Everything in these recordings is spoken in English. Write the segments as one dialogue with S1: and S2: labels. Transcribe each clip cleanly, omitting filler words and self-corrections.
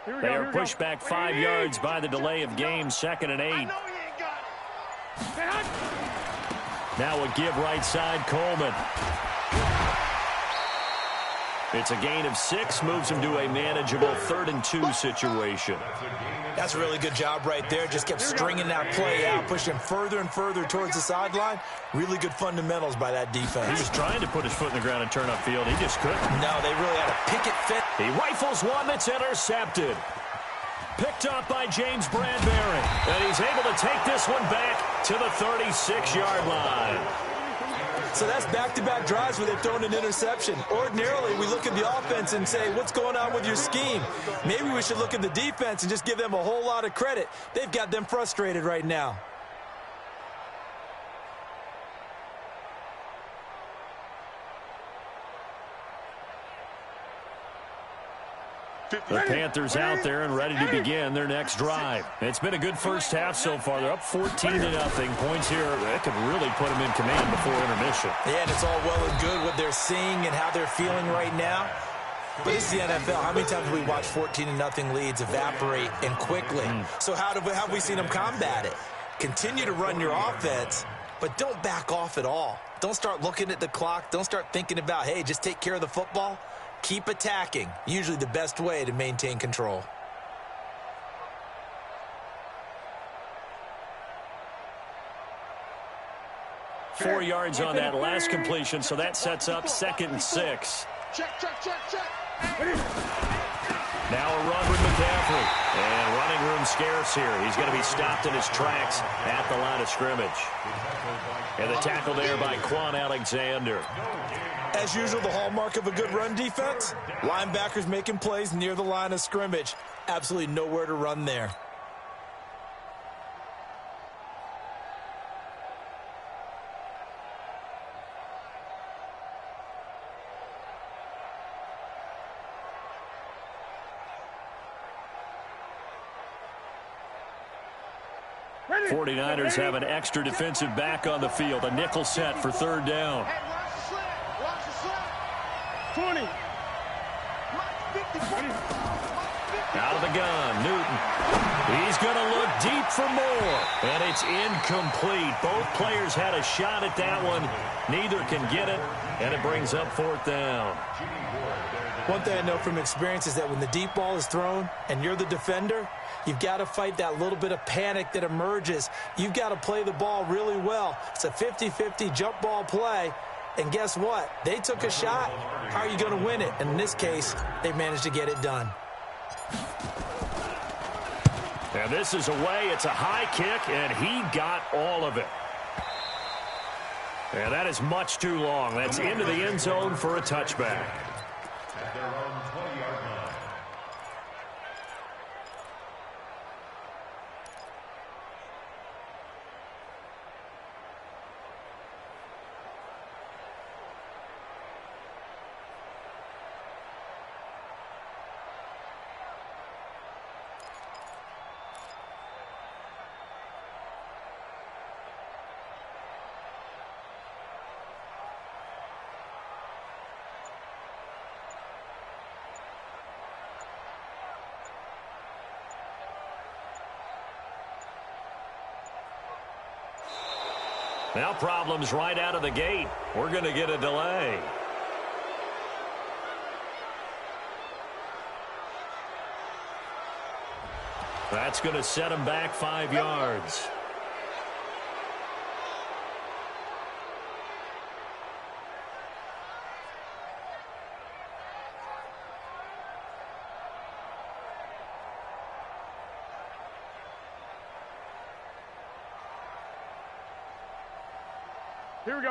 S1: They are pushed back 5 yards by the delay of game, 2nd and 8. Now a give right side, Coleman. It's a gain of 6, moves him to a manageable 3rd and 2 situation.
S2: That's a really good job right there. Just kept stringing that play out, pushing further and further towards the sideline. Really good fundamentals by that defense.
S1: He was trying to put his foot in the ground and turn upfield. He just couldn't.
S2: No, they really had a picket fence.
S1: He rifles one that's intercepted. Picked up by James Bradbury. And he's able to take this one back to the 36-yard line.
S2: So that's back-to-back drives where they've thrown an interception. Ordinarily, we look at the offense and say, what's going on with your scheme? Maybe we should look at the defense and just give them a whole lot of credit. They've got them frustrated right now.
S1: The Panthers out there and ready to begin their next drive. It's been a good first half so far. They're up 14-0. Points here that could really put them in command before intermission.
S2: Yeah, and it's all well and good what they're seeing and how they're feeling right now. But this is the NFL. How many times have we watched 14-0 leads evaporate and quickly? So how have we seen them combat it? Continue to run your offense, but don't back off at all. Don't start looking at the clock. Don't start thinking about, hey, just take care of the football. Keep attacking, usually the best way to maintain control.
S1: Four yards on that last completion, so that sets up 2nd and 6.
S3: Check.
S1: Now a run with McCaffrey. And running room scarce here. He's going to be stopped in his tracks at the line of scrimmage. And the tackle there by Quan Alexander.
S2: As usual, the hallmark of a good run defense, linebackers making plays near the line of scrimmage. Absolutely nowhere to run there.
S1: Ready. 49ers have an extra defensive back on the field. A nickel set for 3rd down.
S3: 20.
S1: Out of the gun, Newton. He's going to look deep for more. And it's incomplete. Both players had a shot at that one. Neither can get it. And it brings up 4th down.
S2: One thing I know from experience is that when the deep ball is thrown and you're the defender, you've got to fight that little bit of panic that emerges. You've got to play the ball really well. It's a 50-50 jump ball play. And guess what? They took a shot. How are you going to win it? And in this case, they managed to get it done.
S1: And this is away. It's a high kick, and he got all of it. And that is much too long. That's into the end zone for a touchback. Now problems right out of the gate. We're going to get a delay. That's going to set him back 5 yards.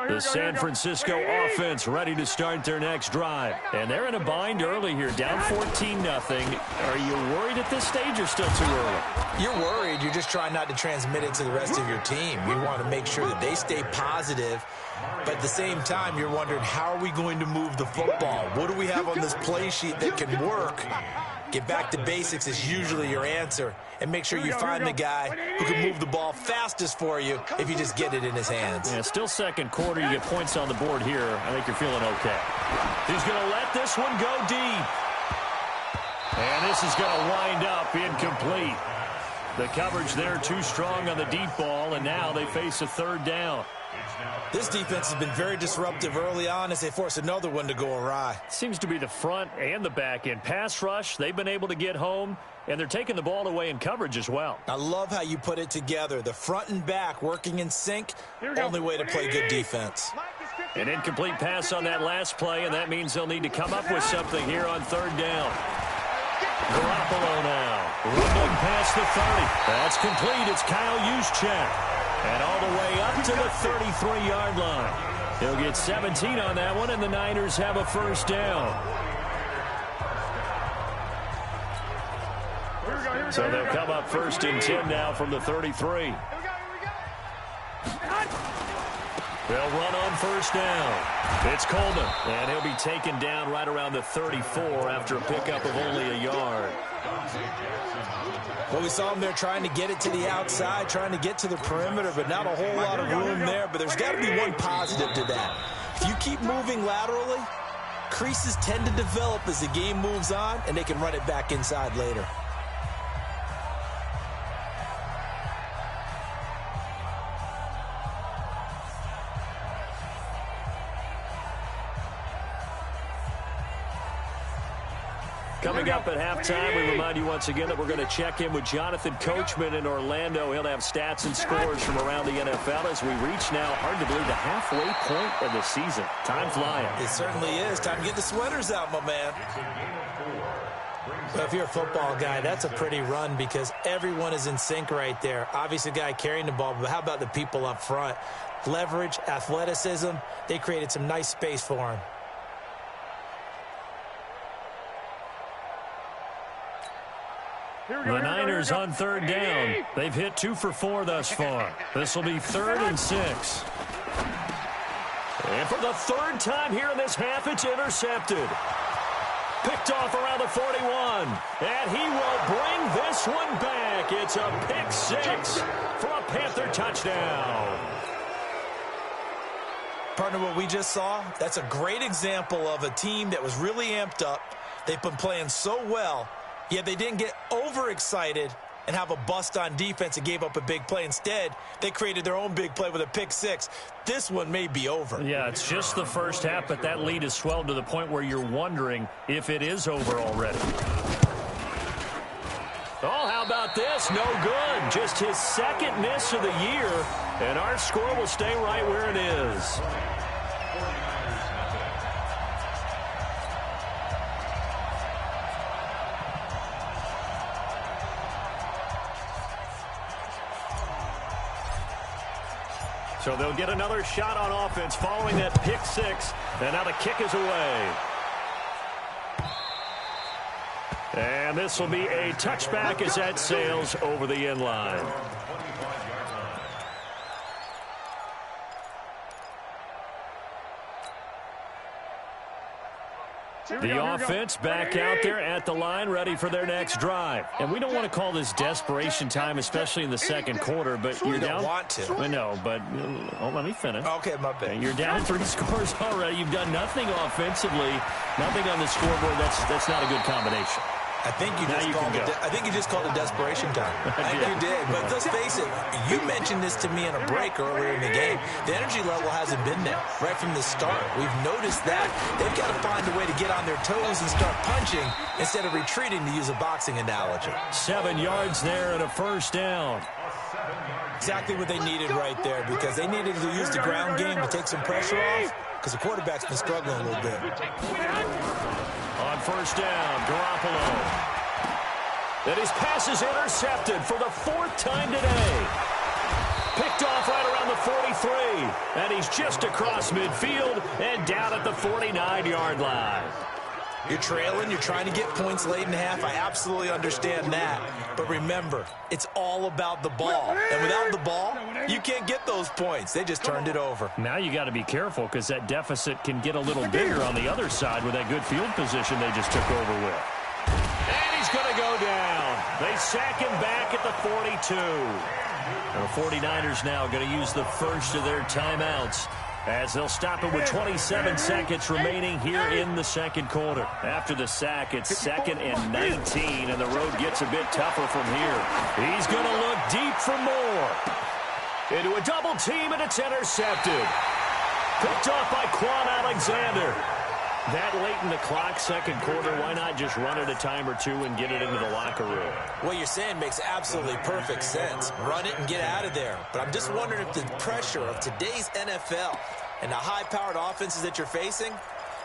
S1: The San Francisco offense ready to start their next drive. And they're in a bind early here, down 14-0. Are you worried at this stage or still too early?
S2: You're worried. You're just trying not to transmit it to the rest of your team. You want to make sure that they stay positive. But at the same time, you're wondering, how are we going to move the football? What do we have on this play sheet that can work? Get back to basics is usually your answer. And make sure you find the guy who can move the ball fastest for you if you just get it in his hands.
S1: Yeah, still second quarter. You get points on the board here. I think you're feeling okay. He's going to let this one go deep. And this is going to wind up incomplete. The coverage there too strong on the deep ball, and now they face a third down.
S2: This defense has been very disruptive early on as they force another one to go awry.
S1: Seems to be the front and the back end. Pass rush, they've been able to get home, and they're taking the ball away in coverage as well.
S2: I love how you put it together. The front and back working in sync, only way to play good defense.
S1: An incomplete pass on that last play, and that means they'll need to come up with something here on third down. Garoppolo now, rumbling past the 30. That's complete. It's Kyle Juszczyk. And all the way up to the 33-yard line. He'll get 17 on that one, and the Niners have a first down. So they'll come up first and 10 now from the 33. They'll run on first down. It's Coleman, and he'll be taken down right around the 34 after a pickup of only a yard.
S2: Well, we saw him there trying to get it to the outside, trying to get to the perimeter, but not a whole lot of room there. But there's got to be one positive to that. If you keep moving laterally, creases tend to develop as the game moves on, and they can run it back inside later.
S1: Coming up at halftime, we remind you once again that we're going to check in with Jonathan Coachman in Orlando. He'll have stats and scores from around the NFL as we reach now, hard to believe, the halfway point of the season. Time flying.
S2: It certainly is. Time to get the sweaters out, my man. Well, if you're a football guy, that's a pretty run because everyone is in sync right there. Obviously, the guy carrying the ball, but how about the people up front? Leverage, athleticism, they created some nice space for him.
S1: The Niners on third down. They've hit 2 for 4 thus far. This will be 3rd and 6. And for the third time here in this half, it's intercepted. Picked off around the 41. And he will bring this one back. It's a pick 6 for a Panther touchdown.
S2: Partner, what we just saw, that's a great example of a team that was really amped up. They've been playing so well. Yet they didn't get overexcited and have a bust on defense and gave up a big play. Instead, they created their own big play with a pick 6. This one may be over.
S1: Yeah, it's just the first half, but that lead has swelled to the point where you're wondering if it is over already. Oh, how about this? No good. Just his second miss of the year, and our score will stay right where it is. So they'll get another shot on offense following that pick 6. And now the kick is away. And this will be a touchback as that sails over the end line. The offense back out there at the line, ready for their next drive. And we don't want to call this desperation time, especially in the second quarter, but you're down.
S2: Don't want to.
S1: I know, but let me finish.
S2: Okay, my bad.
S1: You're down 3 scores already. You've done nothing offensively, nothing on the scoreboard. That's not a good combination.
S2: I think you just called it desperation time. I think you did. But let's face it, you mentioned this to me in a break earlier in the game. The energy level hasn't been there right from the start. We've noticed that. They've got to find a way to get on their toes and start punching instead of retreating, to use a boxing analogy.
S1: 7 yards there and a first down.
S2: Exactly what they needed right there, because they needed to use the ground game to take some pressure off, because the quarterback's been struggling a little bit.
S1: On first down, Garoppolo. And his pass is intercepted for the 4th time today. Picked off right around the 43. And he's just across midfield and down at the 49-yard line.
S2: You're trailing, you're trying to get points late in the half. I absolutely understand that. But remember, it's all about the ball. And without the ball, you can't get those points. They just turned it over.
S1: Now you got to be careful, because that deficit can get a little bigger on the other side with that good field position they just took over with. And he's going to go down. They sack him back at the 42. The 49ers now going to use the first of their timeouts as they'll stop it with 27 seconds remaining here in the second quarter. After the sack, it's 2nd and 19, and the road gets a bit tougher from here. He's going to look deep for more. Into a double team, and it's intercepted. Picked off by Quan Alexander. That late in the clock, second quarter, why not just run it a time or two and get it into the locker room?
S2: What you're saying makes absolutely perfect sense. Run it and get out of there. But I'm just wondering if the pressure of today's NFL and the high-powered offenses that you're facing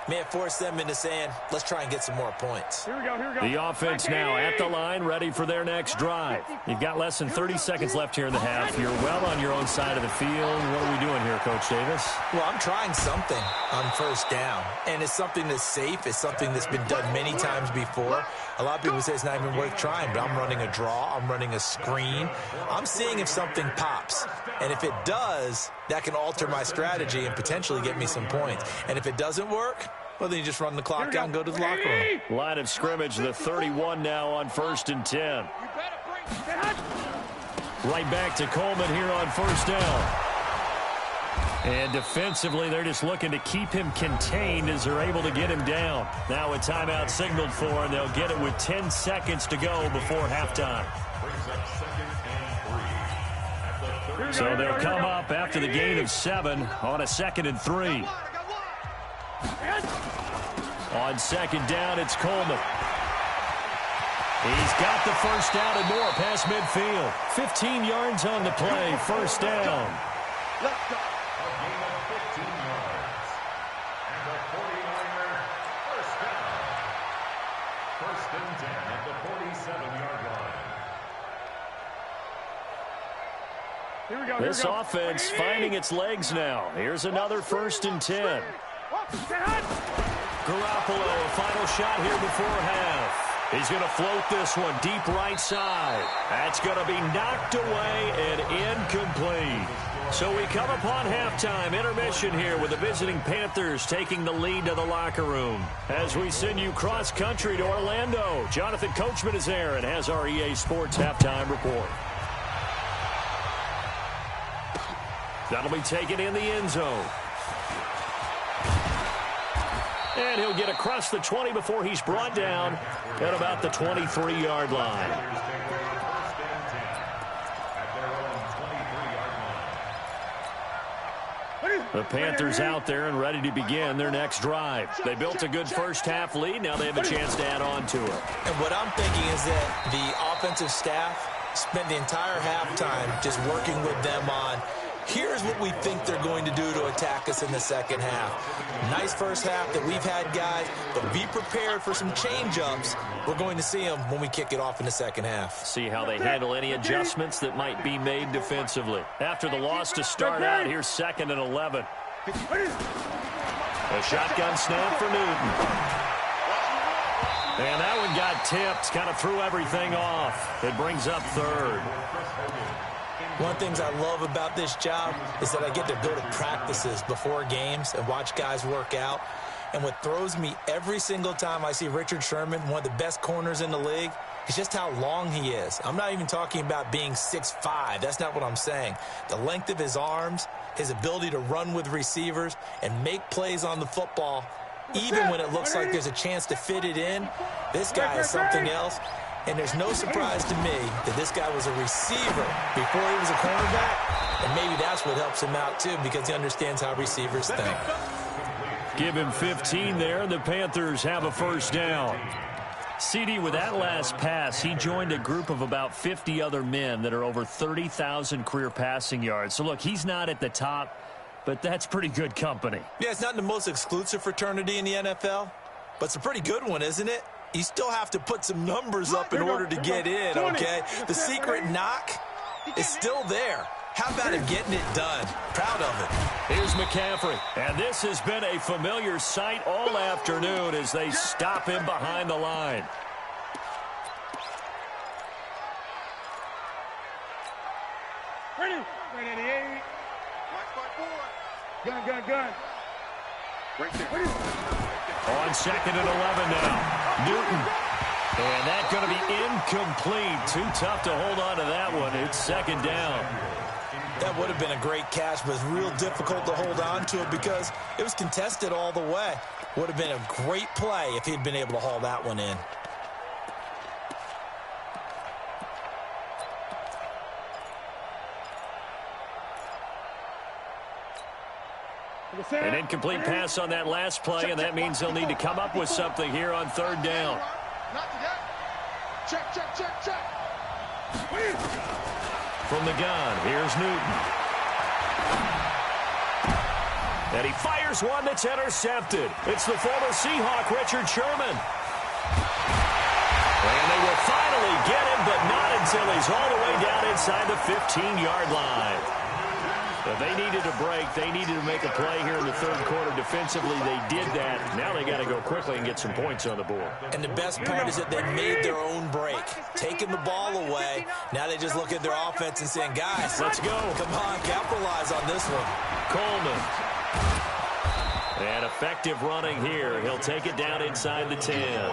S2: may have forced them into saying, let's try and get some more points.
S3: Here we go.
S1: The offense now at the line, ready for their next drive. You've got less than 30 seconds left here in the half. You're well on your own side of the field. What are we doing here, Coach Davis?
S2: Well, I'm trying something on first down, and it's something that's safe. It's something that's been done many times before. A lot of people say it's not even worth trying, but I'm running a draw. I'm running a screen. I'm seeing if something pops, and if it does, that can alter my strategy and potentially get me some points. And if it doesn't work, well, then you just run the clock out and go to the locker room.
S1: Line of scrimmage, the 31 now on 1st and 10. Right back to Coleman here on first down. And defensively, they're just looking to keep him contained as they're able to get him down. Now a timeout signaled for, and they'll get it with 10 seconds to go before halftime. So they'll come up after the gain of 7 on a 2nd and 3. On 2nd down, it's Coleman. He's got the first down and more past midfield. 15 yards on the play, first down.
S3: Let's go.
S4: A gain of 15 yards. And the 49er first down. 1st and 10 at the 47-yard line.
S3: Here we go.
S1: This offense finding its legs now. Here's another 1st and 10. Garoppolo, a final shot here before half. He's going to float this one deep right side. That's going to be knocked away and incomplete. So we come upon halftime, intermission here with the visiting Panthers taking the lead to the locker room. As we send you cross-country to Orlando, Jonathan Coachman is there and has our EA Sports halftime report. That'll be taken in the end zone. And he'll get across the 20 before he's brought down at about the 23-yard line. The Panthers out there and ready to begin their next drive. They built a good first-half lead. Now they have a chance to add on to it.
S2: And what I'm thinking is that the offensive staff spent the entire halftime just working with them on, here's what we think they're going to do to attack us in the second half. Nice first half that we've had, guys, but be prepared for some change-ups. We're going to see them when we kick it off in the second half.
S1: See how they handle any adjustments that might be made defensively. After the loss to start out, here's 2nd and 11. A shotgun snap for Newton. And that one got tipped, kind of threw everything off. It brings up 3rd.
S2: One of the things I love about this job is that I get to go to practices before games and watch guys work out. And what throws me every single time I see Richard Sherman, one of the best corners in the league, is just how long he is. I'm not even talking about being 6'5". That's not what I'm saying. The length of his arms, his ability to run with receivers and make plays on the football, even when it looks like there's a chance to fit it in, this guy is something else. And there's no surprise to me that this guy was a receiver before he was a cornerback. And maybe that's what helps him out, too, because he understands how receivers think.
S1: Give him 15 there, and the Panthers have a first down. CD, with that last pass, he joined a group of about 50 other men that are over 30,000 career passing yards. So, look, he's not at the top, but that's pretty good company.
S2: Yeah, it's not the most exclusive fraternity in the NFL, but it's a pretty good one, isn't it? You still have to put some numbers up in order to get in, okay? The secret knock is still there. How about him getting it done? Proud of it.
S1: Here's McCaffrey. And this has been a familiar sight all afternoon as they stop him behind the line.
S3: Ready. Ready, 88. Gun. Right there.
S1: On 2nd and 11 now. Newton. And that's going to be incomplete. Too tough to hold on to that one. It's 2nd down.
S2: That would have been a great catch, but it's real difficult to hold on to it because it was contested all the way. Would have been a great play if he'd been able to haul that one in.
S1: An incomplete pass on that last play, and that means they'll need to come up with something here on third down.
S3: Check.
S1: From the gun, here's Newton. And he fires one that's intercepted. It's the former Seahawk, Richard Sherman. And they will finally get him, but not until he's all the way down inside the 15-yard line. If they needed a break, they needed to make a play here in the third quarter defensively. They did that. Now they got to go quickly and get some points on the board.
S2: And the best part is that they made their own break, taking the ball away. Now they just look at their offense and saying, guys,
S1: let's go.
S2: Come on, capitalize on this one.
S1: Coleman. And effective running here. He'll take it down inside the 10.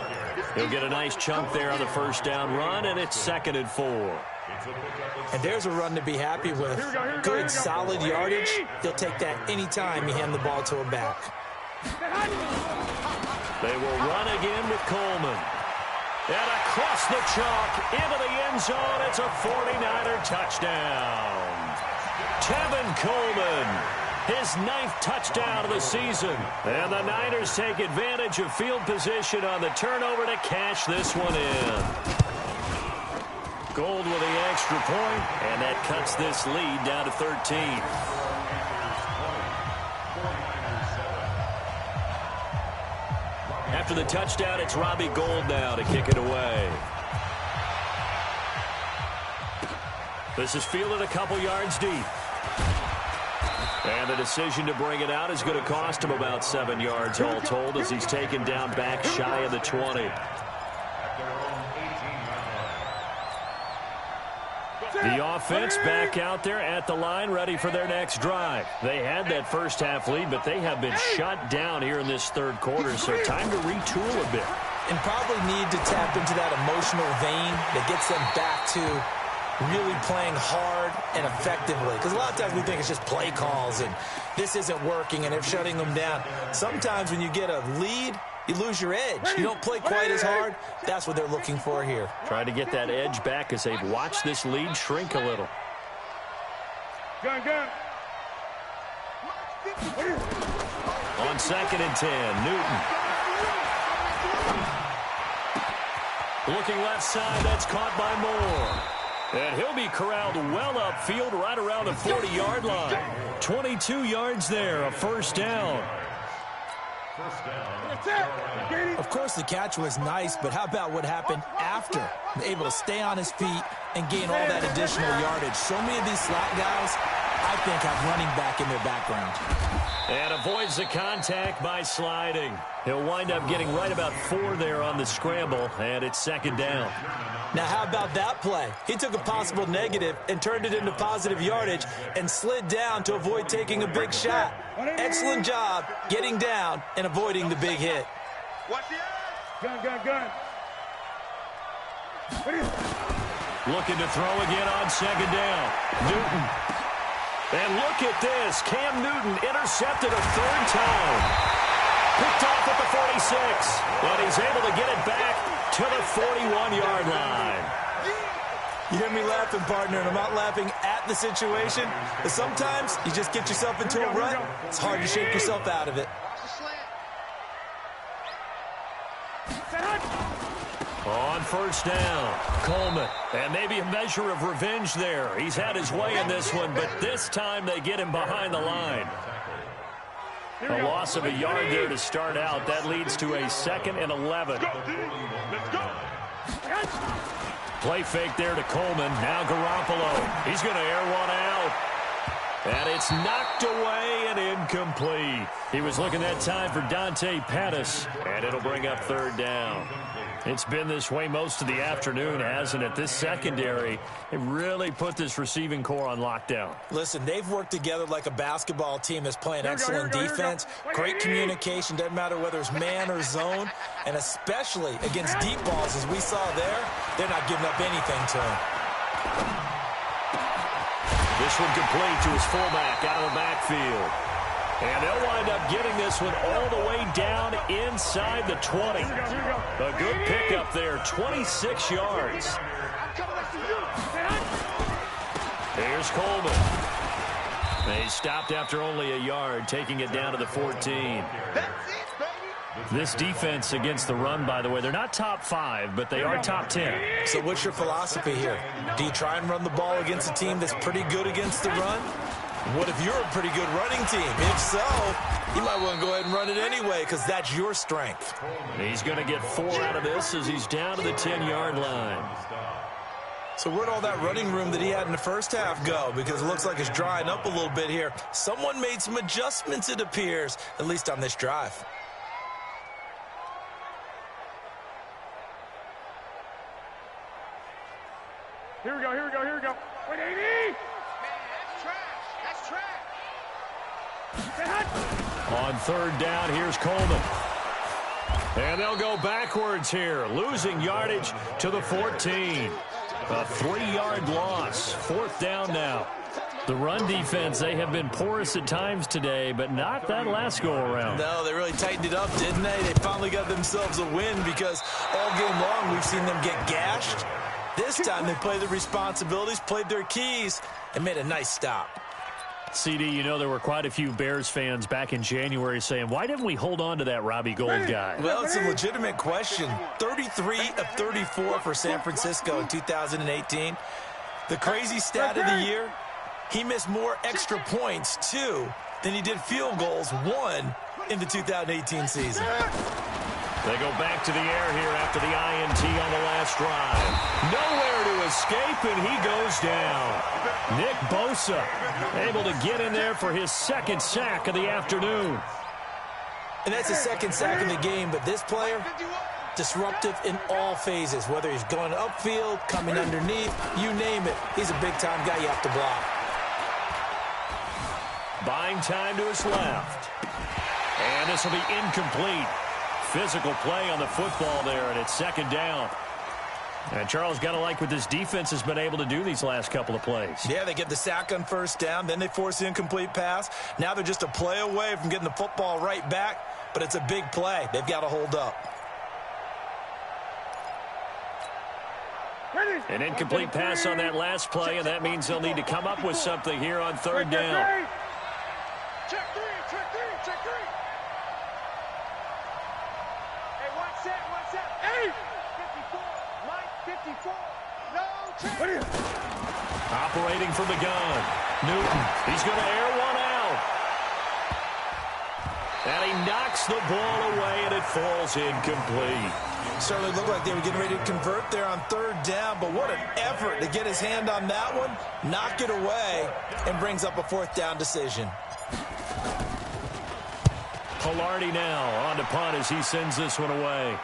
S1: He'll get a nice chunk there on the first down run, and it's 2nd and 4.
S2: And there's a run to be happy with. Good, solid yardage. He'll take that anytime you hand the ball to a back.
S1: They will run again with Coleman. And across the chalk, into the end zone. It's a 49er touchdown. Tevin Coleman, his 9th touchdown of the season. And the Niners take advantage of field position on the turnover to cash this one in. Gold with the extra point, and that cuts this lead down to 13. After the touchdown, it's Robbie Gould now to kick it away. This is fielded a couple yards deep. And the decision to bring it out is going to cost him about 7 yards all told as he's taken down back shy of the 20. The offense back out there at the line, ready for their next drive. They had that first half lead, but they have been shut down here in this third quarter, so time to retool a bit.
S2: And probably need to tap into that emotional vein that gets them back to really playing hard and effectively. Because a lot of times we think it's just play calls and this isn't working and they're shutting them down. Sometimes when you get a lead, you lose your edge. You don't play quite as hard. That's what they're looking for here.
S1: Trying to get that edge back as they've watched this lead shrink a little.
S3: Gun.
S1: On 2nd and 10, Newton. Looking left side, that's caught by Moore. And he'll be corralled well upfield right around the 40-yard line. 22 yards there, a first down.
S2: Of course, the catch was nice, but how about what happened after? Able to stay on his feet and gain all that additional yardage. So many of these slot guys, I think, have running back in their background.
S1: And avoids the contact by sliding. He'll wind up getting right about 4 there on the scramble, and it's 2nd down.
S2: Now, how about that play? He took a possible negative and turned it into positive yardage and slid down to avoid taking a big shot. Excellent job getting down and avoiding the big hit.
S3: Gun.
S1: Looking to throw again on 2nd down. Newton. And look at this. Cam Newton intercepted a 3rd time. Picked off at the 46. But he's able to get it back to the 41-yard line.
S2: You hear me laughing, partner, and I'm not laughing at the situation. But sometimes you just get yourself into a rut. It's hard to shake yourself out of it.
S1: On 1st down, Coleman. And maybe a measure of revenge there. He's had his way in this one, but this time they get him behind the line. A loss of a yard there to start out. That leads to a 2nd and 11. Play fake there to Coleman. Now Garoppolo. He's going to air one out. And it's knocked away and incomplete. He was looking that time for Dante Pettis. And it'll bring up 3rd down. It's been this way most of the afternoon, hasn't it? This secondary, it really put this receiving core on lockdown.
S2: Listen, they've worked together like a basketball team that's playing excellent defense. Great communication, doesn't matter whether it's man or zone. And especially against deep balls, as we saw there, they're not giving up anything to him.
S1: This one complete to his fullback out of the backfield. And they'll wind up getting this one all the way down inside the 20. A good pickup there, 26 yards. Here's Coleman. They stopped after only a yard, taking it down to the 14. This defense against the run, by the way, they're not top 5, but they are top 10.
S2: So what's your philosophy here? Do you try and run the ball against a team that's pretty good against the run? What if you're a pretty good running team? If so, you might want to go ahead and run it anyway because that's your strength.
S1: He's going to get 4 out of this as he's down to the 10-yard line.
S2: So where'd all that running room that he had in the first half go? Because it looks like it's drying up a little bit here. Someone made some adjustments, it appears, at least on this drive.
S3: Here we go, here we go, here we go. Wait, 80!
S1: On third down, here's Coleman. And they'll go backwards here, losing yardage to the 14. A 3-yard loss. Fourth down now. The run defense, they have been porous at times today, but not that last go-around.
S2: No, they really tightened it up, didn't they? They finally got themselves a win because all game long we've seen them get gashed. This time they played their responsibilities, played their keys, and made a nice stop.
S1: CD, you know there were quite a few Bears fans back in January saying, why didn't we hold on to that Robbie Gould guy?
S2: Well, it's a legitimate question. 33 of 34 for San Francisco in 2018. The crazy stat of the year, he missed more extra points, 2, than he did field goals, 1, in the 2018 season.
S1: They go back to the air here after the INT on the last drive. Nowhere to escape, and he goes down. Nick Bosa able to get in there for his second sack of the afternoon.
S2: And that's his second sack of the game, but this player, disruptive in all phases, whether he's going upfield, coming underneath, you name it. He's a big-time guy you have to block.
S1: Buying time to his left. And this will be incomplete. Physical play on the football there, and it's second down. And Charles, got to like what this defense has been able to do these last couple of plays.
S2: Yeah, they get the sack on first down, then they force the incomplete pass. Now they're just a play away from getting the football right back, but it's a big play. They've got to hold up.
S1: An incomplete pass on that last play, and that means they'll need to come up with something here on third down.
S3: Check three. Hey, 54, Mike, 54. No, check.
S1: Operating from the gun. Newton, he's going to air one out. And he knocks the ball away, and it falls incomplete.
S2: Certainly looked like they were getting ready to convert there on third down, but what an effort to get his hand on that one, knock it away, and brings up a fourth down decision.
S1: Pilardi now on to punt as he sends this one away.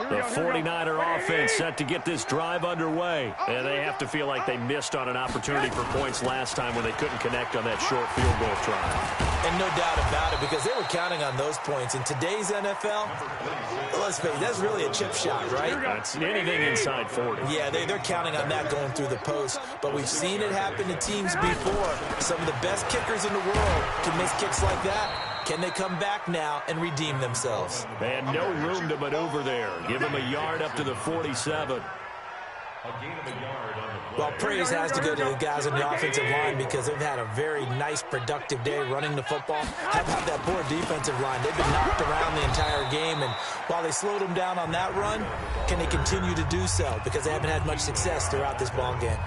S1: The 49er offense set to get this drive underway. And they have to feel like they missed on an opportunity for points last time when they couldn't connect on that short field goal try.
S2: And no doubt about it, because they were counting on those points. In today's NFL, let's face it, that's really a chip shot, right?
S1: That's anything inside 40.
S2: Yeah, they're counting on that going through the post. But we've seen it happen to teams before. Some of the best kickers in the world can miss kicks like that. Can they come back now and redeem themselves?
S1: They had no room to maneuver there. Give them a yard up to the 47.
S2: Well, praise has to go to the guys on the offensive line because they've had a very nice, productive day running the football. How about that poor defensive line? They've been knocked around the entire game, and while they slowed them down on that run, can they continue to do so? Because they haven't had much success throughout this ball game.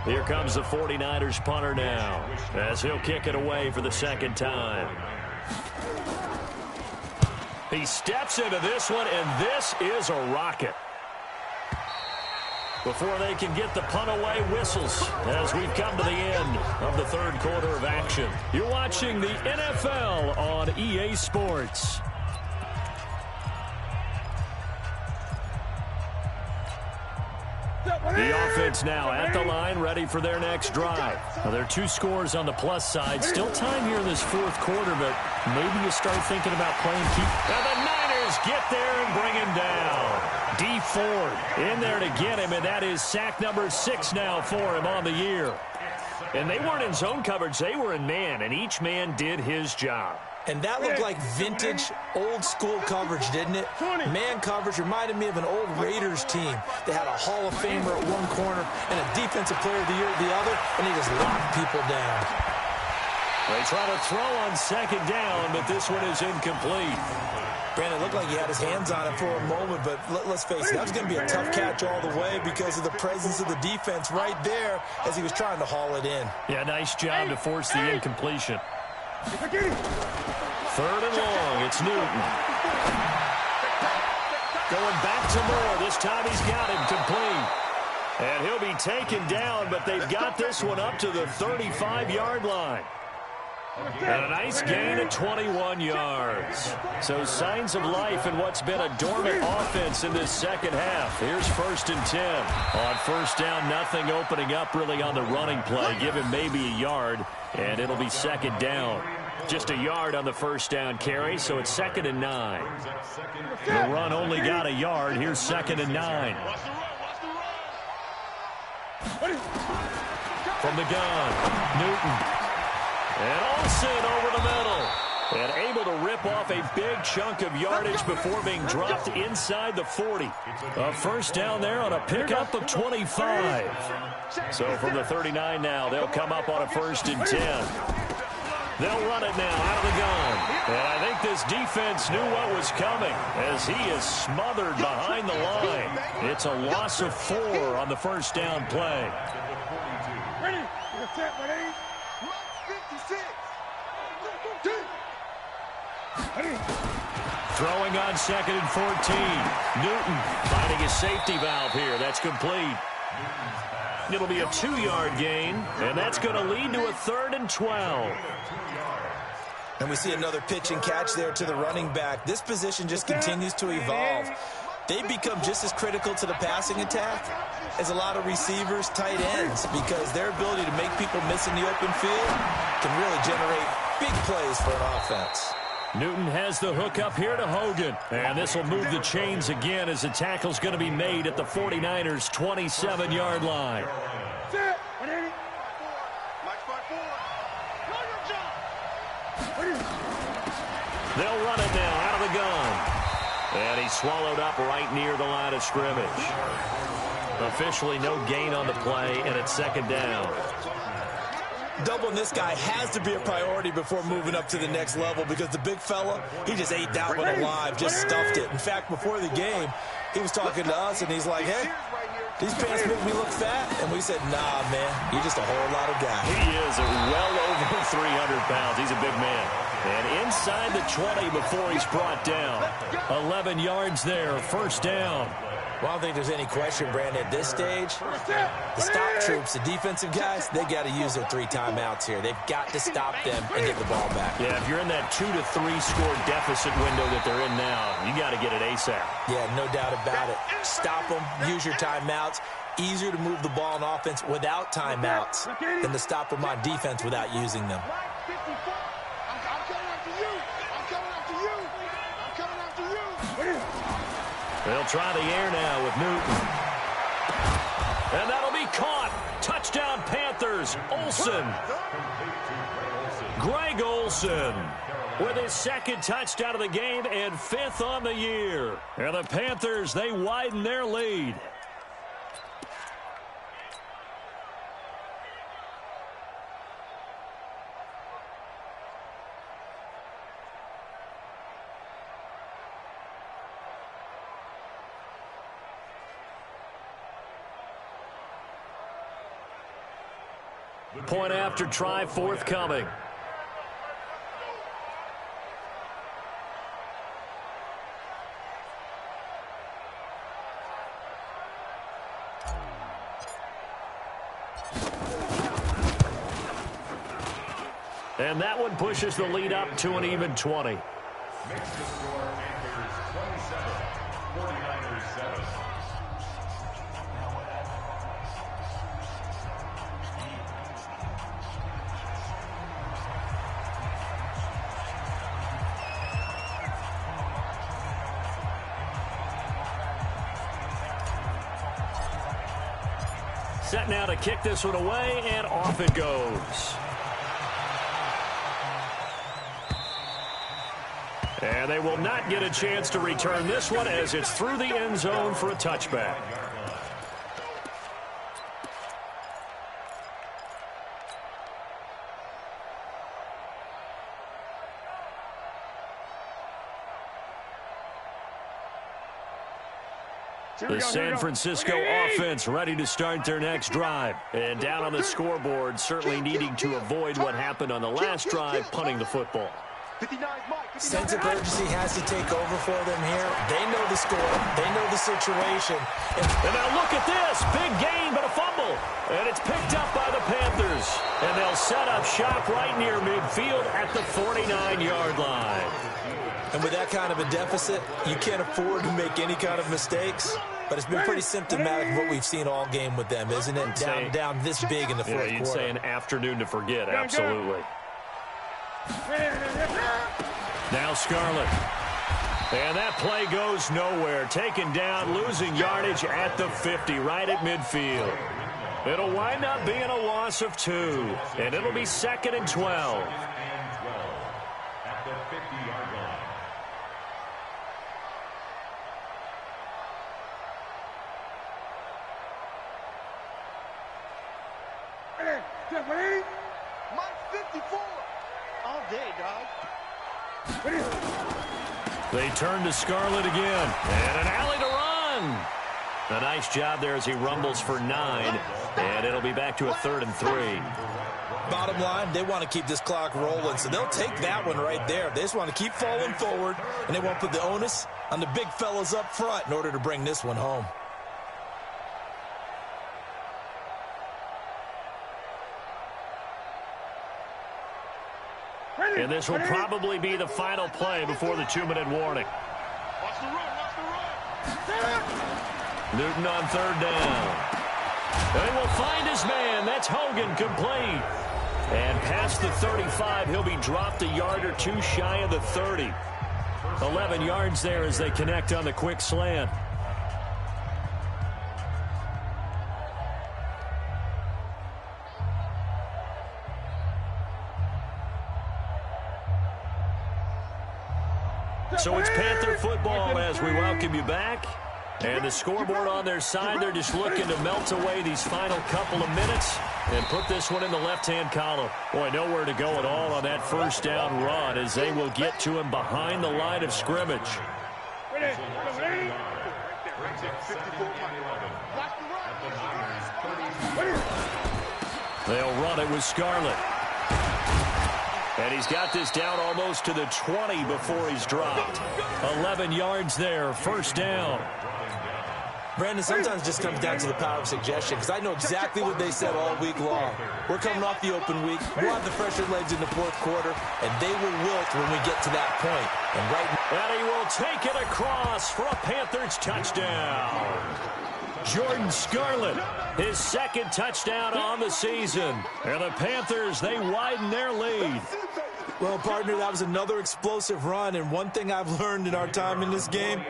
S1: Here comes the 49ers punter now as he'll kick it away for the second time. He steps into this one, and this is a rocket. Before they can get the punt away, whistles as we've come to the end of the third quarter of action. You're watching the NFL on EA Sports. The offense now at the line, ready for their next drive. Now, there are 2 scores on the plus side. Still time here in this 4th quarter, but maybe you start thinking about playing keep. Now the Niners get there and bring him down. D Ford in there to get him, and that is sack number 6 now for him on the year. And they weren't in zone coverage. They were in man, and each man did his job.
S2: And that looked like vintage, old-school coverage, didn't it? Man coverage reminded me of an old Raiders team. They had a Hall of Famer at one corner and a Defensive Player of the Year at the other, and they just locked people down.
S1: They try to throw on 2nd down, but this one is incomplete.
S2: Brandon, it looked like he had his hands on it for a moment, but let's face it, that was going to be a tough catch all the way because of the presence of the defense right there as he was trying to haul it in.
S1: Yeah, nice job to force the incompletion. 3rd and long, it's Newton. Going back to Moore. This time he's got him complete. And he'll be taken down, but they've got this one up to the 35-yard line. And a nice gain of 21 yards. So signs of life in what's been a dormant offense in this 2nd half. Here's 1st and 10. On 1st down, nothing opening up really on the running play. Give him maybe a yard, and it'll be 2nd down. Just a yard on the 1st down carry, so it's 2nd and 9. The run only got a yard. Here's 2nd and 9. From the gun, Newton. And Olsen over the middle. And able to rip off a big chunk of yardage before being dropped inside the 40. A 1st down there on a pickup of 25. So from the 39 now, they'll come up on a 1st and 10. They'll run it now out of the gun. And I think this defense knew what was coming as he is smothered behind the line. It's a loss of 4 on the 1st down play.
S3: Ready?
S1: Throwing on 2nd and 14. Newton finding a safety valve here. That's complete. It'll be a 2-yard gain, and that's going to lead to a 3rd and 12.
S2: And we see another pitch and catch there to the running back. This position just continues to evolve. They become just as critical to the passing attack as a lot of receivers, tight ends, because their ability to make people miss in the open field can really generate big plays for an offense.
S1: Newton has the hook up here to Hogan. And this will move the chains again as the tackle's going to be made at the 49ers' 27-yard line. They'll run it now out of the gun. And he's swallowed up right near the line of scrimmage. Officially no gain on the play, and it's 2nd down.
S2: Doubling this guy has to be a priority before moving up to the next level because the big fella, he just ate that one alive, just stuffed it. In fact, before the game, he was talking to us, and he's like, hey, these pants make me look fat. And we said, nah, man, you're just a whole lot of guy.
S1: He is well over 300 pounds. He's a big man. And inside the 20 before he's brought down. 11 yards there, 1st down.
S2: Well, I don't think there's any question, Brandon, at this stage, the stop troops, the defensive guys, they got to use their 3 timeouts here. They've got to stop them and get the ball back.
S1: Yeah, if you're in that 2 to 3 score deficit window that they're in now, you got to get it ASAP.
S2: Yeah, no doubt about it. Stop them, use your timeouts. Easier to move the ball on offense without timeouts than to stop them on defense without using them.
S1: They'll try the air now with Newton. And that'll be caught. Touchdown, Panthers. Olsen. Greg Olsen with his 2nd touchdown of the game and 5th on the year. And the Panthers, they widen their lead. Point after try forthcoming. And that one pushes the lead up to an even 20.
S4: Makes the score Panthers 27, 49ers 7.
S1: set now to kick this one away, and off it goes. And they will not get a chance to return this one as it's through the end zone for a touchback. The San Francisco offense ready to start their next drive. And down on the scoreboard, certainly needing to avoid what happened on the last drive, punting the football.
S2: Sense of urgency has to take over for them here. They know the score. They know the situation.
S1: And now look at this. Big gain, but a fumble. And it's picked up by the Panthers. And they'll set up shop right near midfield at the 49-yard line.
S2: And with that kind of a deficit, you can't afford to make any kind of mistakes. But it's been pretty symptomatic of what we've seen all game with them, isn't it? Down this big in the fourth quarter.
S1: You'd say an afternoon to forget, absolutely. Now Scarlett. And that play goes nowhere. Taken down, losing yardage at the 50, right at midfield. It'll wind up being a loss of 2. And it'll be 2nd and 12.
S4: At the 50-yard line.
S3: Mike 54. All day, dog.
S1: They turn to Scarlett again. And an alley to run. A nice job there as he rumbles for 9. And it'll be back to a 3rd and 3.
S2: Bottom line, they want to keep this clock rolling, so they'll take that one right there. They just want to keep falling forward, and they won't put the onus on the big fellas up front in order to bring this one home.
S1: And this will probably be the final play before the 2-minute warning.
S3: Watch the run, watch the run.
S1: Newton on 3rd down. They will find his man. That's Hogan, complete. And past the 35, he'll be dropped a yard or 2 shy of the 30. 11 yards there as they connect on the quick slant. So it's Panther football as we welcome you back. And the scoreboard on their side, they're just looking to melt away these final couple of minutes and put this one in the left-hand column. Boy, nowhere to go at all on that first down run as they will get to him behind the line of scrimmage. They'll run it with Scarlett. And he's got this down almost to the 20 before he's dropped. 11 yards there, first down.
S2: Brandon, sometimes it just comes down to the power of suggestion, because I know exactly what they said all week long. We're coming off the open week. We'll have the fresher legs in the fourth quarter, and they will wilt when we get to that point. And right now,
S1: and he will take it across for a Panthers touchdown. Jordan Scarlett, his 2nd touchdown on the season. And the Panthers, they widen their lead.
S2: Well, partner, that was another explosive run, and one thing I've learned in our time in this game,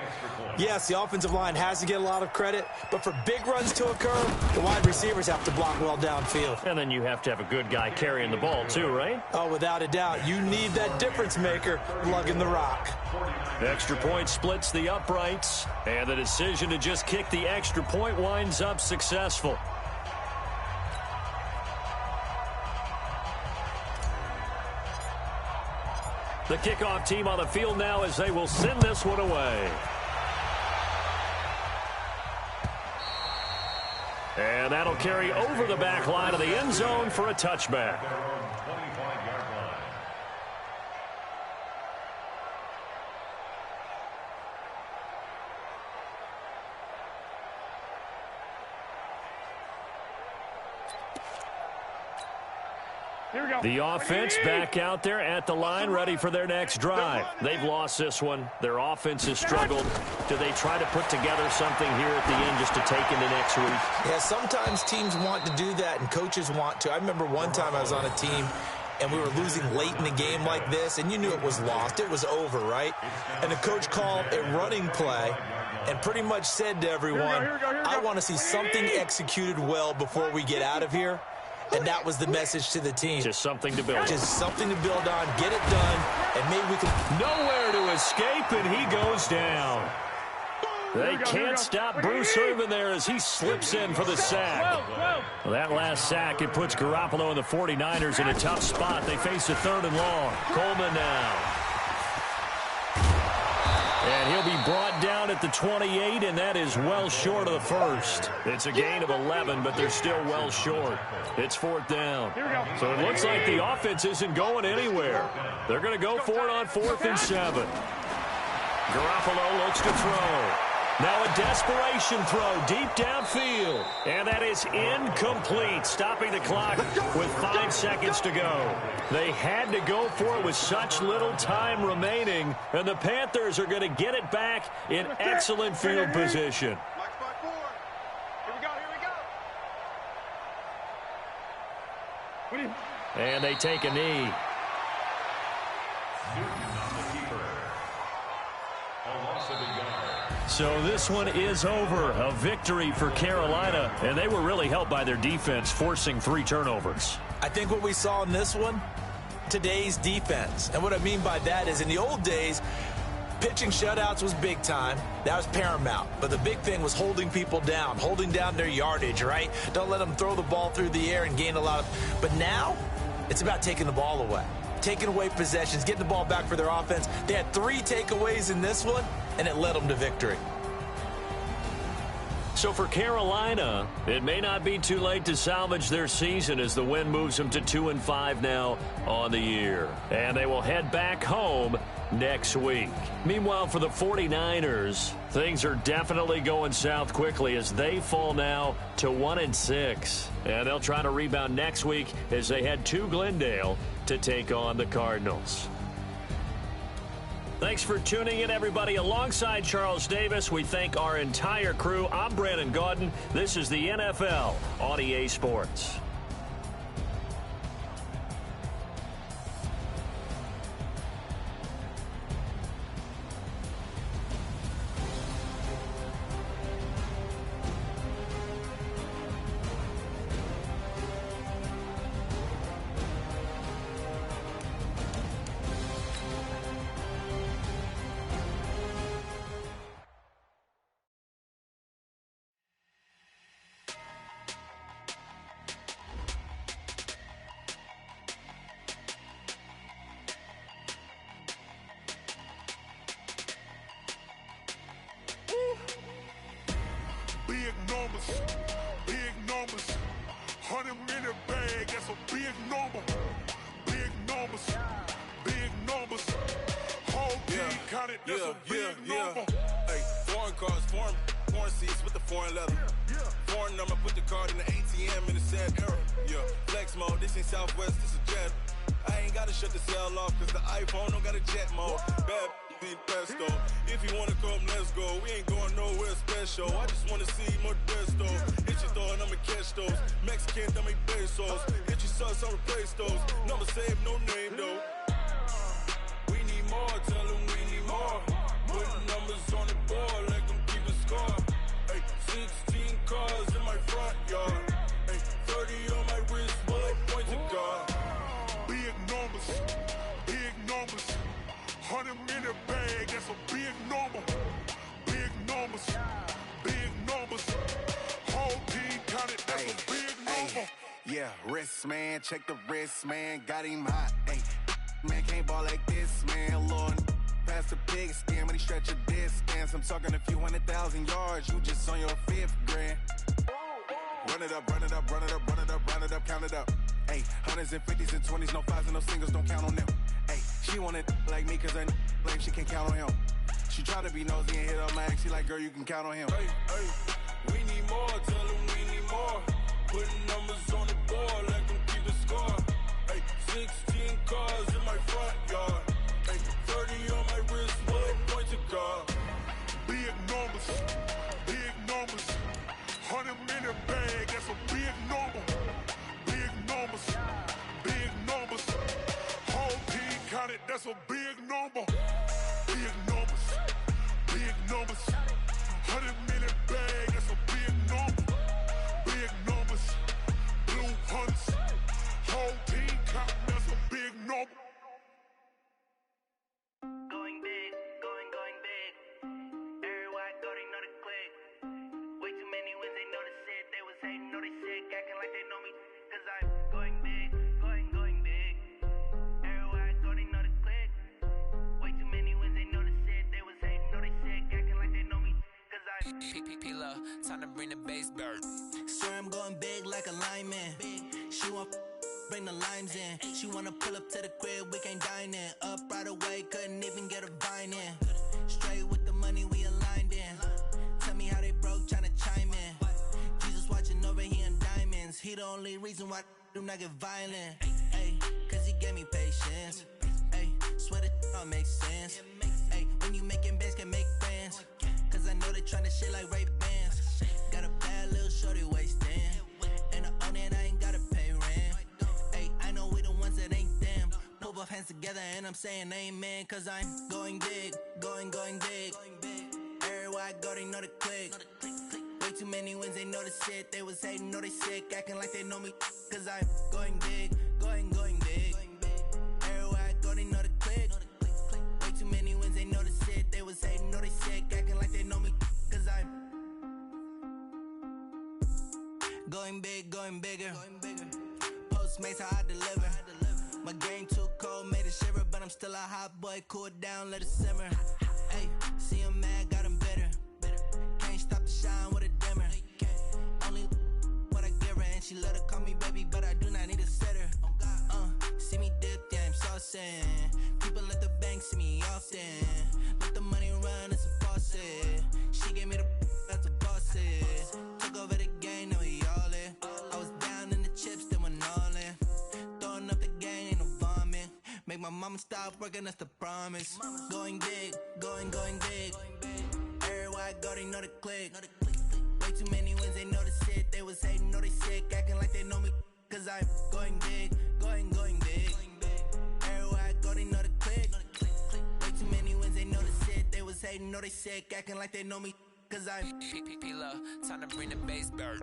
S2: yes, the offensive line has to get a lot of credit, but for big runs to occur, the wide receivers have to block well downfield.
S1: And then you have to have a good guy carrying the ball too, right?
S2: Oh, without a doubt. You need that difference maker lugging the rock.
S1: Extra point splits the uprights, and the decision to just kick the extra point winds up successful. The kickoff team on the field now as they will send this one away. And that'll carry over the back line of the end zone for a touchback.
S3: Here we go.
S1: The offense back out there at the line, ready for their next drive. They've lost this one. Their offense has struggled. Do they try to put together something here at the end just to take into next week?
S2: Yeah, sometimes teams want to do that, and coaches want to. I remember one time I was on a team, and we were losing late in the game like this, and you knew it was lost. It was over, right? And the coach called a running play and pretty much said to everyone, I want to see something executed well before we get out of here. And that was the message to the team.
S1: Just something to build on.
S2: Just something to build on, get it done, and maybe we can...
S1: Nowhere to escape, and he goes down. They can't stop Bruce Irvin there as he slips in for the sack. Well, that last sack, it puts Garoppolo and the 49ers in a tough spot. They face a 3rd and long. Coleman now. And he'll be brought down at the 28, and that is well short of the first. It's a gain of 11, but they're still well short. It's 4th down. So it looks like the offense isn't going anywhere. They're going to go for it on 4th and 7. Garoppolo looks to throw. Now a desperation throw deep downfield. And that is incomplete, stopping the clock with 5 seconds to go. They had to go for it with such little time remaining, and the Panthers are going to get it back in excellent field position. And they take a knee. So this one is over. A victory for Carolina, and they were really helped by their defense, forcing 3 turnovers.
S2: I think what we saw in this one, today's defense. And what I mean by that is in the old days, pitching shutouts was big time. That was paramount. But the big thing was holding people down, holding down their yardage, right? Don't let them throw the ball through the air and gain a lot of... But now, it's about taking the ball away. Taking away possessions, getting the ball back for their offense. They had 3 takeaways in this one, and it led them to victory.
S1: So for Carolina, it may not be too late to salvage their season as the win moves them to 2-5 now on the year. And they will head back home next week. Meanwhile, for the 49ers, things are definitely going south quickly as they fall now to 1-6. And they'll try to rebound next week as they head to Glendale to take on the Cardinals. Thanks for tuning in, everybody. Alongside Charles Davis, we thank our entire crew. I'm Brandon Gaudin. This is the NFL on EA Sports.
S3: Big numbers, 100 minute bag, that's a big number. Big numbers, whole team counted, that's a big number.
S5: Hey, foreign cars, foreign seats with the foreign leather. Foreign number, put the card in the ATM in the sad era. Yeah, flex mode, this ain't Southwest, this is Jet. I ain't gotta shut the cell off, cause the iPhone don't got a jet mode. Bad pesto. If you wanna come, let's go. We ain't going nowhere special. I just wanna see more desto. Hit your throw and I'ma catch those. Mexican, dame pesos. Hit your sus, I'll replace those. Number save, no name though. We need more, tell them we need more. Putting numbers on the board, let them keep a score. Hey, 16 cars in my front yard. Hey, 30 on my wrist, bullet point to God.
S3: Big numbers, 100 minute bag, that's a big number. Big numbers, whole team counted, that's a big number.
S6: Yeah, wrist man, check the wrist man, got him hot. Ay, man can't ball like this, man. Lord, past the pig skin when he stretch a distance. I'm talking a few 100,000 yards, you just on your 5th grand. Run it up, count it up. Ay, hundreds and 50s and 20s, no 5s and no singles, don't count on them. Ay, she want it like me cause her blame, she can count on him. She try to be nosy and hit her max, she like, girl, you can count on him.
S5: Hey, we need more, tell them we need more. Putting numbers on the board, let them keep the score. Hey, 16 cars in my front yard. Hey, 30 on my wrist, bullet point to God.
S3: Big numbers, 100 minute bag, that's a big number. Big numbers, whole team counted, that's a big number. Big numbers,
S7: Time to bring the bass back.
S8: Swear I'm going big like a lineman. She want bring the limes in. She wanna pull up to the crib, we can't dine in. Up right away, couldn't even get a vine in. Straight with the money we aligned in. Tell me how they broke, tryna chime in. Jesus watching over here in diamonds. He the only reason why I do not get violent. Ay, cause he gave me patience. Ay, swear that all makes sense. Ay, when you making bands, can make friends. Cause I know they tryna shit like Ray-Bans. Got a bad little shorty wasting. And I own it, I ain't gotta pay rent. Ay, I know we the ones that ain't them. Pull both hands together and I'm saying amen. Cause I'm going big, going big. Everywhere I go, they know the click. Way too many wins, they know the shit. They was hating, know they sick, acting like they know me. Cause I'm going big, going big. Everywhere I go, they know the click. Way too many wins, they know the shit. They was hating, know they sick, acting like they know me. Cause I'm going big, going bigger. Postmates, how I deliver. My game too cold, made it shiver. But I'm still a hot boy, cool it down, let it simmer. Hey, see him mad, got him bitter. Can't stop the shine with a dimmer. Only what I give her, and she let her call me baby, but I do not need a sitter. See me dip, yeah, I'm saucing. People at the bank see me often. Let the money run, it's a faucet. She gave me the that's a bosses. Took over the game, now we all in. I was down in the chips, then went all in. Throwing up the game, ain't no vomit. Make my mama stop working, that's the promise. Going big, going big. Everywhere I go, they know the click. Way too many wins, they know the shit. They was hating, know they sick, acting like they know me. Cause I'm going big, going big. Everywhere I go, they know the click. Way too many wins, they know the shit. They was hating, know they sick, acting like they know me. Cause I'm
S7: time to bring the bass back.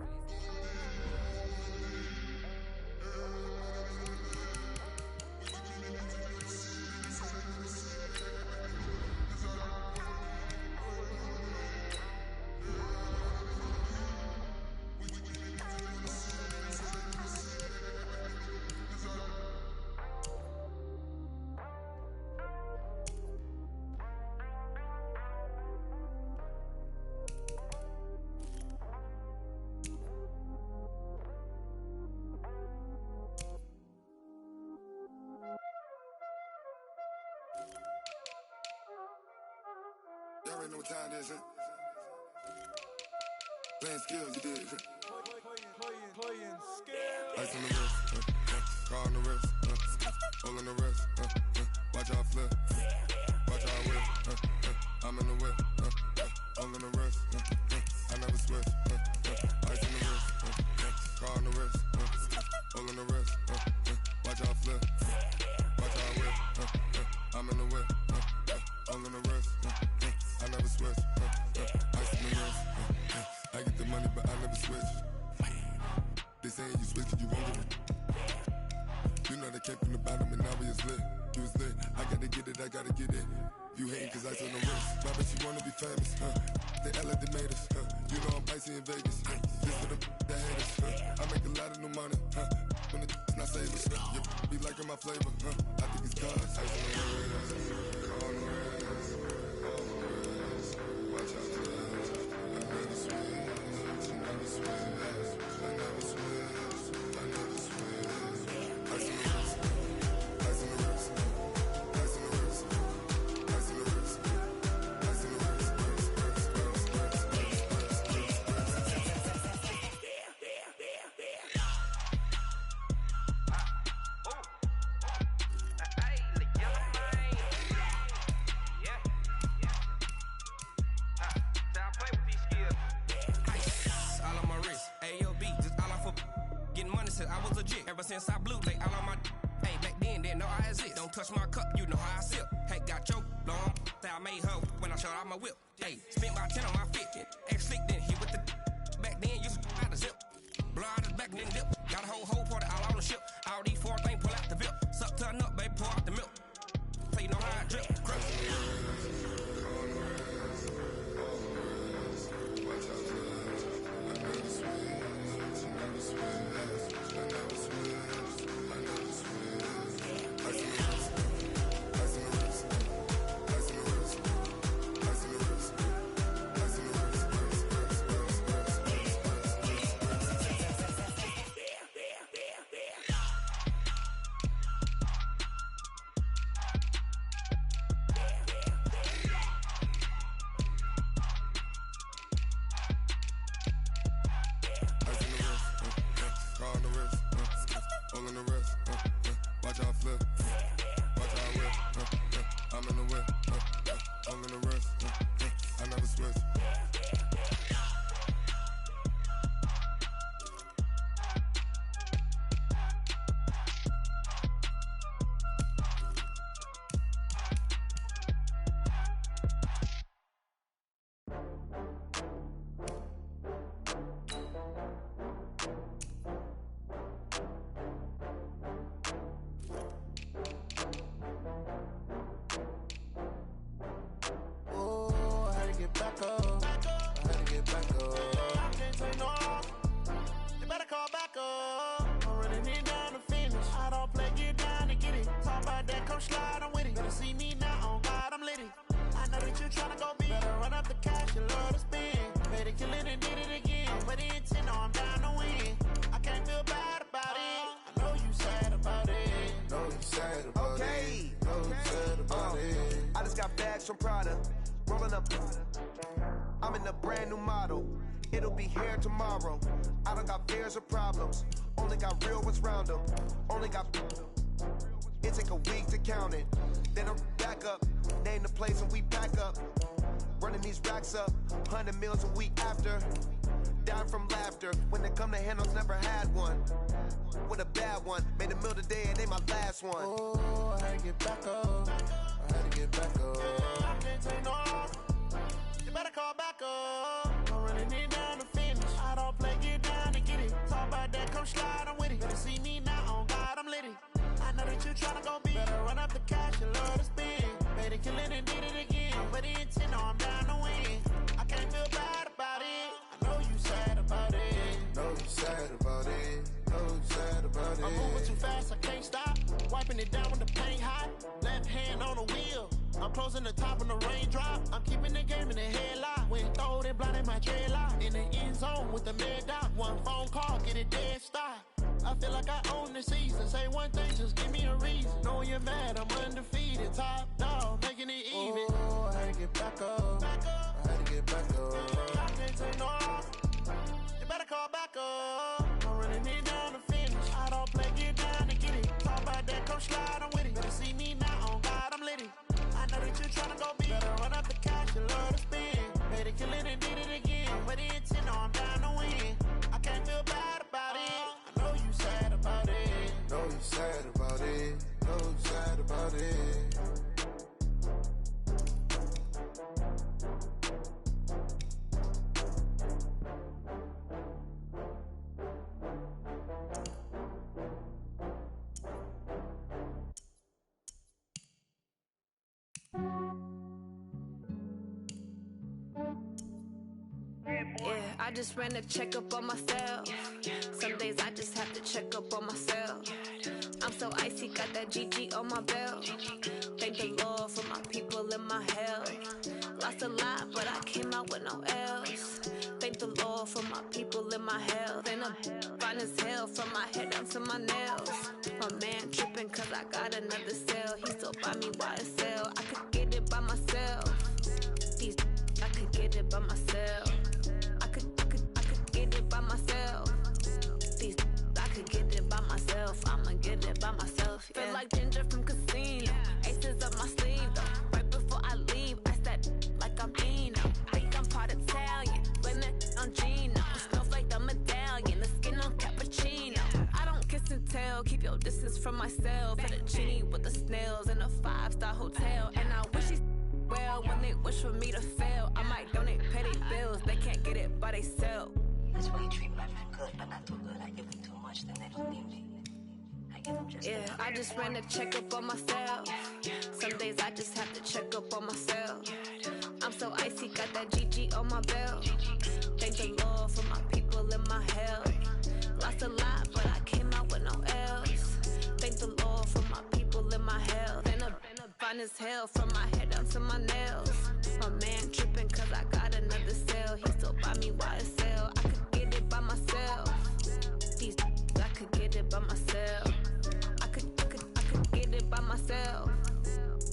S9: Y'all already know what time it is, huh? Playing skills, you did.
S5: Playing skills.
S9: Ice on the wrist, car on the wrist, hole in the wrist, watch out flip, watch out whip, I'm in the whip, hole in the wrist, I never switch, ice on the wrist, car on the wrist, hole in the wrist, watch out flip, watch out whip, I'm in the whip, hole in the wrist, I never switch, ice on the wrist, I get the money but I never switch. They saying you switch and you won't get it. You know they came from the bottom and now we is lit. You was lit, I gotta get it, I gotta get it. You hating cause ice on the wrist. My bitch, you wanna be famous, They act like they made us, You know I'm icy in Vegas, This for the that hate us, I make a lot of new money, When the not save us, You be liking my flavor, I think it's cause ice on the wrist, on the wrist, on the wrist. Watch out for that, I never switch, I never switch.
S10: Ever since I blew, they all on my hey, back then, didn't know I exist. Don't touch my cup, you know how I sip. Hey, got choked, long, say I made her when I showed out my whip. Hey, spent about 10 on my fit, ex-slick, then hit with the back then, used to out the zip. Blow out his back and then dip. Got a whole party all on the ship. All these four things, pull out the VIP. Suck to a nut, baby, pour out the milk. So you know how I drip.
S9: flip. Watch how I whip. I'm in the whip. I'm in the wrist. I never switch.
S11: From Prada, rolling up. I'm in a brand new model. It'll be here tomorrow. I don't got fears or problems. Only got real ones round them. Only got. It take a week to count it. Then I'm back up. Name the place and we pack up. Running these racks up. 100 meals a week after. Down from laughter. When they come to handles, never had one. With a bad one. Made a meal today and they my last one. Oh, I had to get back up. I had to get back up. I can't take no loss. You better call back up. I'm running it down to finish. I don't play, get down to get it. Talk about that, come slide, I'm with it. Better see me now, on God, I'm litty. I know that you tryna go big. Better run up the cash, you love to spend. Better kill it and did it again. But the intent, no, I'm down to win. I can't feel bad about it. I know you sad about it. Know you sad about it. Know you sad about it. I'm moving too fast, I can't stop. Wiping it down when the paint hot. Left hand on the wheel. I'm closing the top when the raindrop. I'm keeping the game in the headlock. When throwed and blinded my dreadlock. In the end zone with the mid dot. One phone call, get it dead stop. I feel like I own the season. Say one thing, just give me a reason. Knowing you're mad, I'm undefeated. Top dog, making it even. Oh, I had to get back up. I had to get back up. I can't take no loss. You better call back up. I'm running it down to finish. I don't play, get down to get it. Talk about that, come slide, I'm with it. Better see me now, on God, I'm litty. I know that you tryna go big. Better run up the cash, you love to spend. Better kill it and did it again. But the intent, no, I'm down to win. I can't feel bad about it. I know you sad about it. Know you sad about it. Know you sad about it.
S12: Yeah, I just ran a checkup on myself. Some days I just have to check up on myself. I'm so icy, got that GG on my belt. Thank the Lord for my people in my health. Lost a lot, but I came out with no else. Thank the Lord for my people in my health. And I'm fine as hell from my head down to my nails. My man tripping cause I got another cell. He still buy me YSL. I could get it by myself. These I could get it by myself. I could get it by myself. These I could get it by myself. I'ma get it by myself. Yeah. Feel like Ginger from Casino. Aces up my sleeve though. Right before I leave, I said like I'm Dino. Think I'm part Italian. Blame it on Gino. The snowflake, the medallion. The skin on cappuccino. I don't kiss and tell. Keep your distance from myself. Fettuccine with the snails in a 5-star hotel. And I wish he's well when they wish for me to fail. I might donate petty bills. They can't get it by themselves.
S13: That's why you treat my friend good, but not too good. I give them too much, then they don't need me. I give them just
S12: yeah, I just ran a checkup on myself. Some days I just have to check up on myself. I'm so icy, got that GG on my belt. Thank the Lord for my people in my health. Lost a lot, but I came out with no else. Thank the Lord for my people in my health. Been a fine as hell from my head down to my nails. My man tripping cause I got another cell. He still buy me YSL. I could get it by myself. These I could get it by myself. I could get it by myself.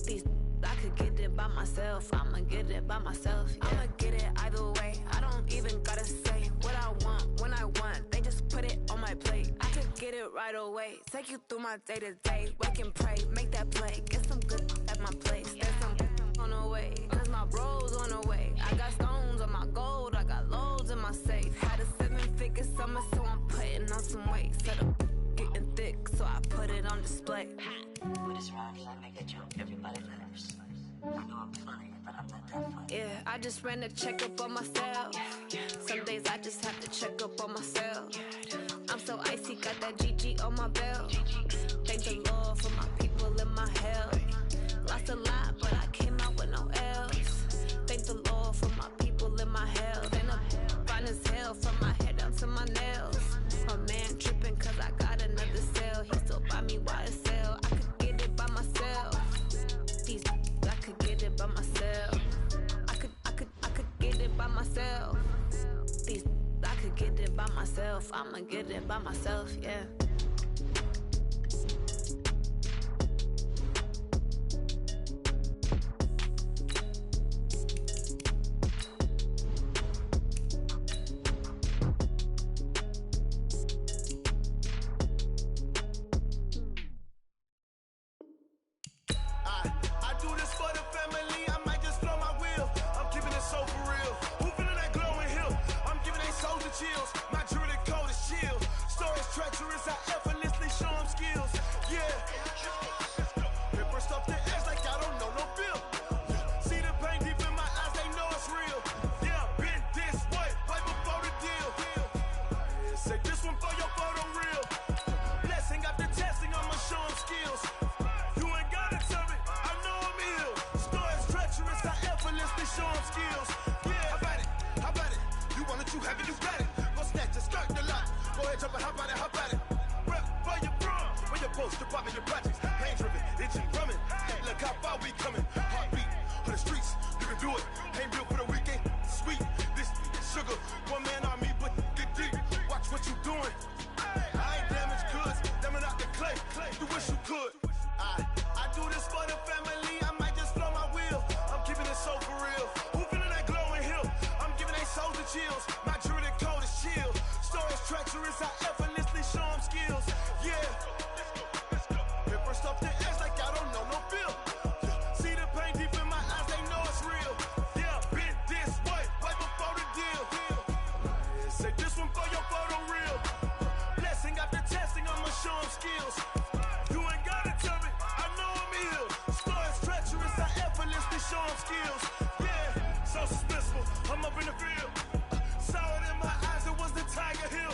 S12: These I could get it by myself. I'ma get it by myself. Yeah. I'ma get it either way. I don't even gotta say what I want when I want. They just put it on my plate. I could get it right right away. Take you through my day-to-day. Wake and pray, make that play. Get some good at my place. There's some on the way, cause my bro's on the way. I got stones on my gold, I got loads in my safe. Had a 7-figure summer, so I'm putting on some weight. Set up getting thick, so I put it on display.
S13: With this rhyme, I make a joke, everybody laughs. I know I'm funny, but I'm not that funny.
S12: Yeah, I just ran a checkup on myself. Some days I just have to check up on myself. I'm so icy, got that GG on my belt. Thank the Lord for my people in my health. Lost a lot, but I came out with no L's. Thank the Lord for my people in my health. And I'm fine as hell from my head down to my nails. My man tripping cause I got another cell. He still buy me YSL. I could get it by myself. These I could get it by myself. I could get it by myself. These I could get it by myself. I'ma get it by myself, yeah.
S11: I do this for the family, I might just blow my wheel. I'm keeping it so for real. Who feeling that glowing hill? I'm giving they souls the chills. My jewelry code is chill. Stories treacherous, I effortlessly show them skills. Yeah. Paper stuff the edge like I don't know no feel. See the pain deep in my eyes, they know it's real. Yeah, been this way, right before the deal. Say this one for your photo real. Blessing after testing, I'ma show them skills. You ain't gotta tell me, I know I'm ill. Stories treacherous, I effortlessly show them skills. Yeah, how about it? How about it? You want it, you have it, you got it. Go snatch it, start the lot. Go ahead, jump it, how about it? How about it? Rep for your brum, for your post, your pop, and your projects. Pain driven, itching, drumming. Look how far we coming. Heartbeat for the streets, you can do it. Ain't built for the weekend, sweet. This sugar, one man on me, but get deep. Watch what you doing. I ain't damaged goods, damn it out the clay. You wish you could. I do this for the family, I might just blow my wheel. I'm keeping it so for real. Who feeling that glowing hill? I'm giving they souls the chills. My jewelry code is chill. Stories treacherous, I effortlessly show them skills. Yeah. Paper stuff the edge like I don't know no feel. See the pain deep in my eyes, they know it's real. Yeah, been this way, right before the deal. Say this one for your photo real. Blessing after testing, I'ma show them skills. You ain't gotta tell me, I know I'm ill. Stories treacherous, I effortlessly show them skills. Yeah, so suspenseful, I'm up in the field. Saw it in my eyes, it was the Tiger Hill.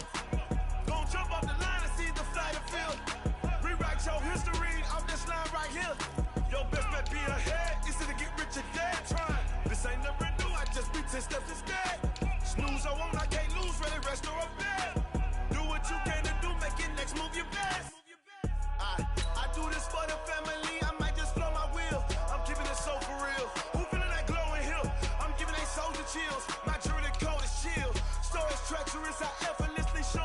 S11: Gon' jump off the line and see the flight of field. Rewrite your history off this line right here. Your best bet be ahead, easy to get rich or dead. Trying, this ain't never new, I just be 10 steps instead. Snooze I won't, I can't lose, ready, rest or up bed. Do what you can to do, make it next move your best. I do this for the family, I might just blow my wheel. I'm keeping it so for real. Who feeling that glowing hill? I'm giving they souls the chills. My jewelry code is chill. Stories treacherous, I effortlessly show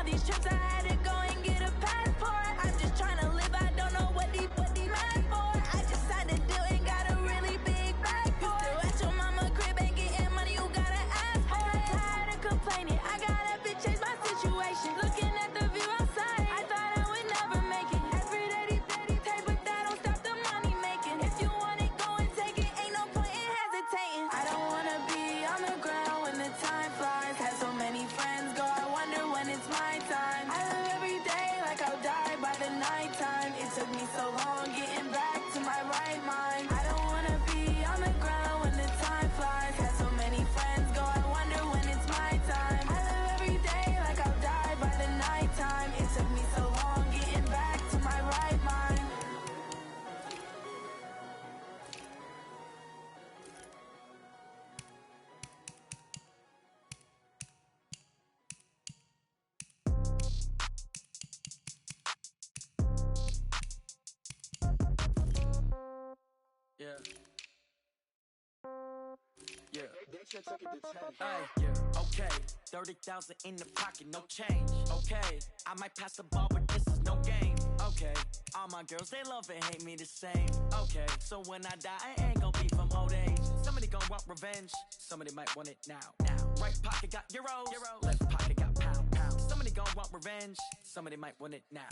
S14: all these trips, I had to go and get a passport. I'm just trying to live, I don't know what these mad for. I just signed a deal and got a really big bag for it. You still at your mama crib and getting money, you gotta ask for it. I got tired of complaining, I got up and changed my situation. Looking at the view outside, I thought I would never make it. Every day these take, but that don't stop the money making. If you want it, go and take it, ain't no point in hesitating. I don't wanna be on the ground when the time flies. Had so many friends go, I wonder when it's my time. I live every day like I'll die by the nighttime. It took me so long getting back to my right mind. I don't wanna be on the ground when the time flies. Had so many friends go, I wonder when it's my time. I live every day like I'll die by the nighttime. It took me so long getting back to my right mind.
S15: Yeah. Yeah. Yeah. Okay. 30,000 in the pocket, no change. Okay. I might pass the ball, but this is no game. Okay. All my girls, they love and hate me the same. Okay. So when I die, I ain't gonna be from old age. Somebody gonna want revenge. Somebody might want it now. Right pocket got euros. Left pocket got pounds. Somebody gonna want revenge. Somebody might want it now.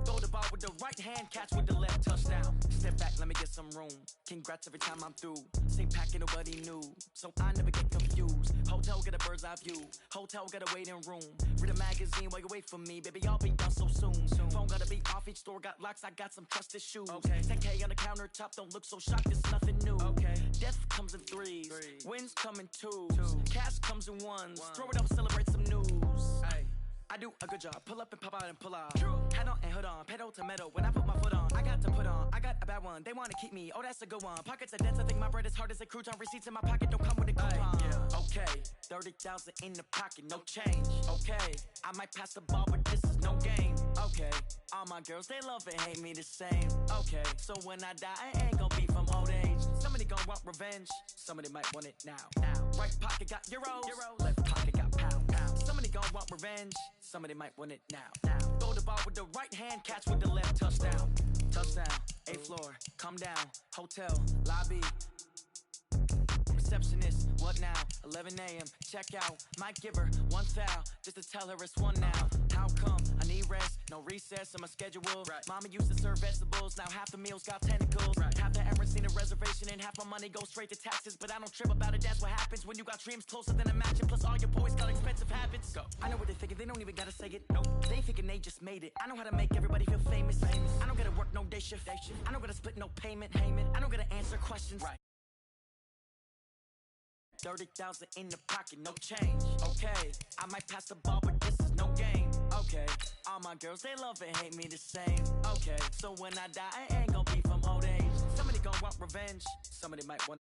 S15: Throw the ball with the right hand, catch with the left, touchdown. Step back, let me get some room. Congrats every time I'm through. Same packet, nobody knew, so I never get confused. Hotel get a bird's eye view. Hotel get a waiting room. Read a magazine while you wait for me, baby. I'll be done so soon. Phone gotta be off. Each store got locks. I got some trusted shoes. Okay. 10K on the countertop. Don't look so shocked. It's nothing new. Okay. Death comes in threes. Wins come in twos. Cash comes in ones. Throw it up, celebrate some news. Ay. I do a good job, pull up and pop out and pull out. Hat on and hood on, pedal to metal. When I put my foot on, I got to put on. I got a bad one, they wanna keep me. Oh, that's a good one. Pockets are dense, I think my bread is hard as a crouton. Receipts in my pocket don't come with a coupon. Yeah. Okay, 30,000 in the pocket, no change. Okay, I might pass the ball, but this is no game. Okay, all my girls, they love and hate me the same. Okay, so when I die, I ain't gonna be from old age. Somebody gonna want revenge, somebody might want it now. Right pocket got euros, left pocket got pounds. Somebody gonna want revenge, somebody might want it now. Throw the ball with the right hand, catch with the left, touchdown. Touchdown, 8th floor, come down, hotel, lobby. Receptionist, what now? 11 a.m., check out. Might give her one foul, just to tell her it's one now. How come? I need rest, no recess in my schedule. Mama used to serve vegetables, now half the meals got tentacles. Half the errands need a reservation and half my money goes straight to taxes. But I don't trip about it, that's what happens when you got dreams closer than a match. And plus all your boys got expensive habits. Go. I know what they thinking, they don't even gotta say it. Nope. They thinking they just made it. I know how to make everybody feel famous. I don't gotta work no day shift. I don't gotta split no payment. I don't gotta answer questions. 30,000 in the pocket, no change. Okay, I might pass the ball, but this is no game. Okay, all my girls, they love and hate me the same. Okay, so when I die, I ain't gonna be from old age. Somebody gonna want revenge, somebody might want